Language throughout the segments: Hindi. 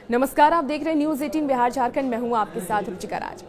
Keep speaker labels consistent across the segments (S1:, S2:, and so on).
S1: नमस्कार, आप देख रहे हैं न्यूज 18 बिहार झारखंड। मैं हूं आपके साथ रुचिका राज।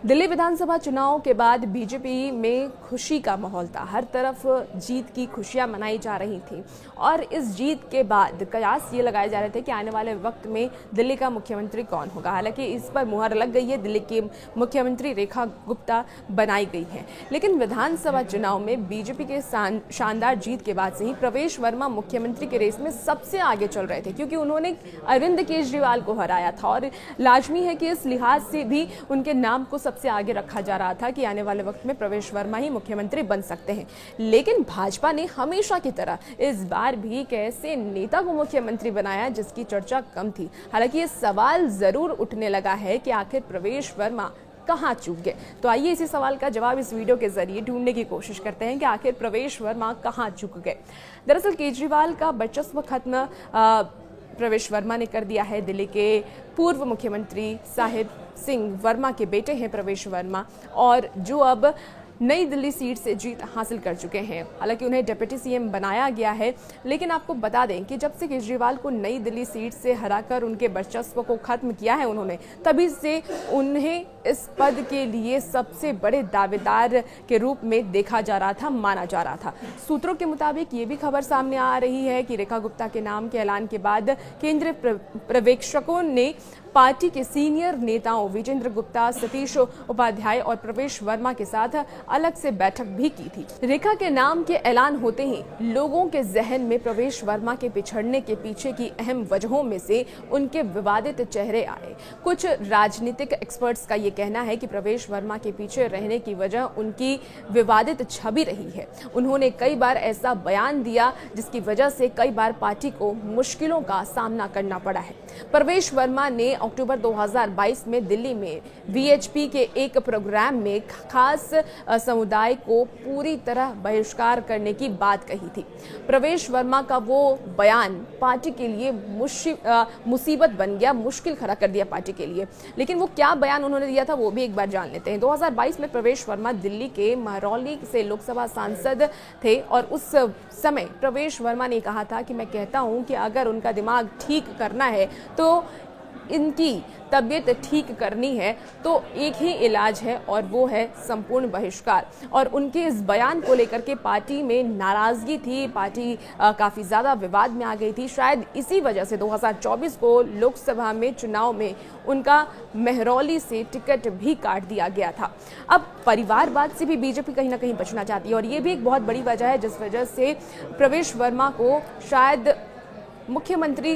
S1: दिल्ली विधानसभा चुनाव के बाद बीजेपी में खुशी का माहौल था। हर तरफ जीत की खुशियां मनाई जा रही थी और इस जीत के बाद कयास ये लगाए जा रहे थे कि आने वाले वक्त में दिल्ली का मुख्यमंत्री कौन होगा। हालांकि इस पर मुहर लग गई है, दिल्ली की मुख्यमंत्री रेखा गुप्ता बनाई गई है। लेकिन विधानसभा चुनाव में बीजेपी के शानदार जीत के बाद से ही प्रवेश वर्मा मुख्यमंत्री के रेस में सबसे आगे चल रहे थे, क्योंकि उन्होंने अरविंद केजरीवाल को हराया था और लाजमी है कि इस लिहाज से भी उनके नाम को सबसे आगे रखा जा रहा था कि आने वाले वक्त में प्रवेश वर्मा ही मुख्यमंत्री बन सकते हैं। लेकिन भाजपा ने हमेशा की तरह इस बार भी एक ऐसे नेता को मुख्यमंत्री बनाया जिसकी चर्चा कम थी। हालांकि ये सवाल जरूर उठने लगा है कि आखिर प्रवेश वर्मा कहां चूक गए। तो आइए इसी सवाल का जवाब इस वीडियो के जरिए ढूंढने की कोशिश करते हैं कि आखिर प्रवेश वर्मा कहां चूक गए। दरअसल केजरीवाल का वर्चस्व खत्म प्रवेश वर्मा ने कर दिया है। दिल्ली के पूर्व मुख्यमंत्री साहिब सिंह वर्मा के बेटे हैं प्रवेश वर्मा, और जो अब नई दिल्ली सीट से जीत हासिल कर चुके हैं। हालांकि उन्हें डिप्टी सीएम बनाया गया है, लेकिन आपको बता दें कि जब से केजरीवाल को नई दिल्ली सीट से हराकर उनके वर्चस्व को खत्म किया है उन्होंने, तभी से उन्हें इस पद के लिए सबसे बड़े दावेदार के रूप में देखा जा रहा था, माना जा रहा था। सूत्रों के मुताबिक ये भी खबर सामने आ रही है कि रेखा गुप्ता के नाम के ऐलान के बाद केंद्रीय पर्यवेक्षकों ने पार्टी के सीनियर नेताओं विजेंद्र गुप्ता, सतीश उपाध्याय और प्रवेश वर्मा के साथ अलग से बैठक भी की थी। रेखा के नाम के ऐलान होते ही लोगों के जहन में प्रवेश वर्मा के पिछड़ने के पीछे की अहम वजहों में से उनके विवादित चेहरे आए। कुछ राजनीतिक एक्सपर्ट्स का ये कहना है कि प्रवेश वर्मा के पीछे रहने की वजह उनकी विवादित छवि रही है। उन्होंने कई बार ऐसा बयान दिया जिसकी वजह से कई बार पार्टी को मुश्किलों का सामना करना पड़ा है। प्रवेश वर्मा ने अक्टूबर 2022 में दिल्ली में वीएचपी के एक प्रोग्राम में खास समुदाय को पूरी तरह बहिष्कार करने की बात कही थी। प्रवेश वर्मा का वो बयान पार्टी के लिए मुसीबत बन गया, मुश्किल खड़ा कर दिया पार्टी के लिए। लेकिन वो क्या बयान उन्होंने दिया था वो भी एक बार जान लेते हैं। 2022 में प्रवेश वर्मा दिल्ली के महरौली से लोकसभा सांसद थे और उस समय प्रवेश वर्मा ने कहा था कि मैं कहता हूं कि अगर उनका दिमाग ठीक करना है तो इनकी तबीयत ठीक करनी है तो एक ही इलाज है और वो है संपूर्ण बहिष्कार। और उनके इस बयान को लेकर के पार्टी में नाराजगी थी, पार्टी काफी ज्यादा विवाद में आ गई थी। शायद इसी वजह से 2024 को लोकसभा में चुनाव में उनका महरौली से टिकट भी काट दिया गया था। अब परिवारवाद से भी बीजेपी कहीं ना कहीं बचना चाहती है और ये भी एक बहुत बड़ी वजह है जिस वजह से प्रवेश वर्मा को शायद मुख्यमंत्री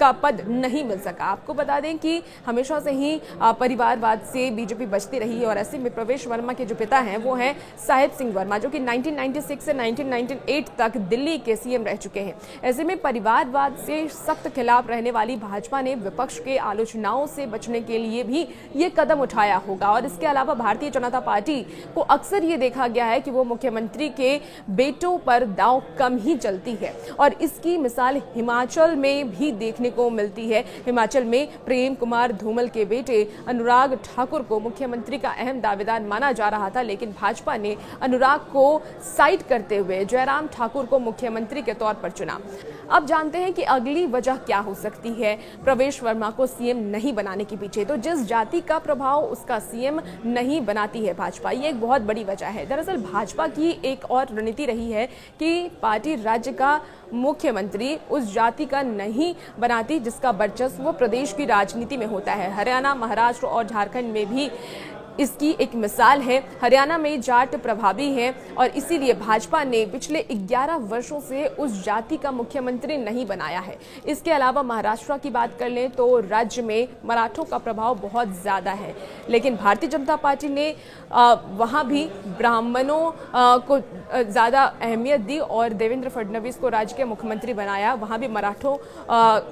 S1: का पद नहीं मिल सका। आपको बता दें कि हमेशा से ही परिवारवाद से बीजेपी बचती रही है और ऐसे में प्रवेश वर्मा के जो पिता हैं वो हैं साहिब सिंह वर्मा, जो कि 1996 से 1998 तक दिल्ली के सीएम रह चुके हैं। ऐसे में परिवारवाद से सख्त खिलाफ रहने वाली भाजपा ने विपक्ष के आलोचनाओं से बचने के लिए भी ये कदम उठाया होगा। और इसके अलावा भारतीय जनता पार्टी को अक्सर ये देखा गया है कि वो मुख्यमंत्री के बेटों पर दांव कम ही चलती है और इसकी मिसाल हिमाचल में भी देखने को मिलती है। हिमाचल में प्रेम कुमार धूमल के बेटे अनुराग ठाकुर को मुख्यमंत्री का अहम दावेदार माना जा रहा था, लेकिन भाजपा ने अनुराग को साइड करते हुए जयराम ठाकुर को मुख्यमंत्री के तौर पर चुना। अब जानते हैं कि अगली वजह क्या हो सकती है प्रवेश वर्मा को सीएम नहीं बनाने के पीछे। तो जिस जाति का प्रभाव उसका सीएम नहीं बनाती है भाजपा, ये एक बहुत बड़ी वजह है। दरअसल भाजपा की एक और रणनीति रही है कि पार्टी राज्य का मुख्यमंत्री उस जाति का नहीं बनाती जिसका वर्चस्व प्रदेश की राजनीति में होता है। हरियाणा, महाराष्ट्र और झारखंड में भी इसकी एक मिसाल है। हरियाणा में जाट प्रभावी है और इसीलिए भाजपा ने पिछले 11 वर्षों से उस जाति का मुख्यमंत्री नहीं बनाया है। इसके अलावा महाराष्ट्र की बात कर लें तो राज्य में मराठों का प्रभाव बहुत ज्यादा है, लेकिन भारतीय जनता पार्टी ने वहां भी ब्राह्मणों को ज्यादा अहमियत दी और देवेंद्र फडणवीस को राज्य के मुख्यमंत्री बनाया। वहां भी मराठों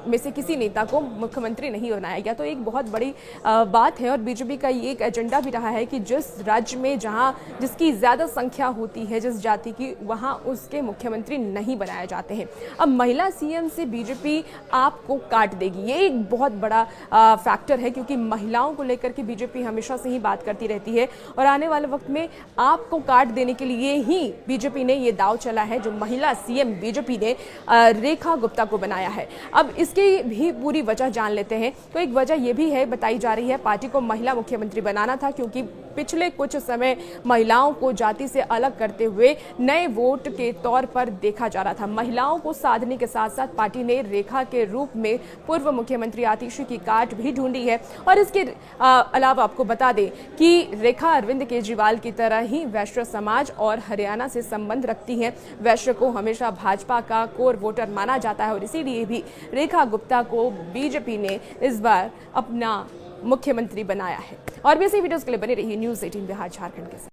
S1: में से किसी नेता को मुख्यमंत्री नहीं बनाया गया। तो एक बहुत बड़ी बात है और बीजेपी का ये एक एजेंडा भी रहा है कि जिस राज्य में जहां जिसकी ज़्यादा संख्या होती है जिस जाति की, वहां उसके मुख्यमंत्री नहीं बनाए जाते हैं। अब महिला सीएम से बीजेपी आपको काट देगी, ये एक बहुत बड़ा फैक्टर है, क्योंकि महिलाओं को लेकर के बीजेपी हमेशा से ही बात करती रहती है और आने वाले वक्त में आपको काट देने के लिए ही बीजेपी ने ये दाव चला है जो महिला सीएम बीजेपी ने रेखा गुप्ता को बनाया है। अब इसकी भी पूरी वजह जान लेते हैं। तो एक वजह यह भी है, बताई जा रही है, पार्टी को महिला मुख्यमंत्री बनाना था, क्योंकि पिछले कुछ समय महिलाओं को जाति से अलग करते हुए नए वोट के तौर पर देखा जा रहा था। महिलाओं को साधने के साथ साथ पार्टी ने रेखा के रूप में पूर्व मुख्यमंत्री आतिशी की काट भी ढूंढी है। और इसके अलावा आपको बता दें कि रेखा अरविंद केजरीवाल की तरह ही वैश्य समाज और हरियाणा से संबंध रखती हैं। वैश्य को हमेशा भाजपा का कोर वोटर माना जाता है और इसीलिए भी रेखा गुप्ता को बीजेपी ने इस बार अपना मुख्यमंत्री बनाया है। और भी ऐसी वीडियोस के लिए बने रहिए न्यूज़ 18 बिहार झारखंड के साथ।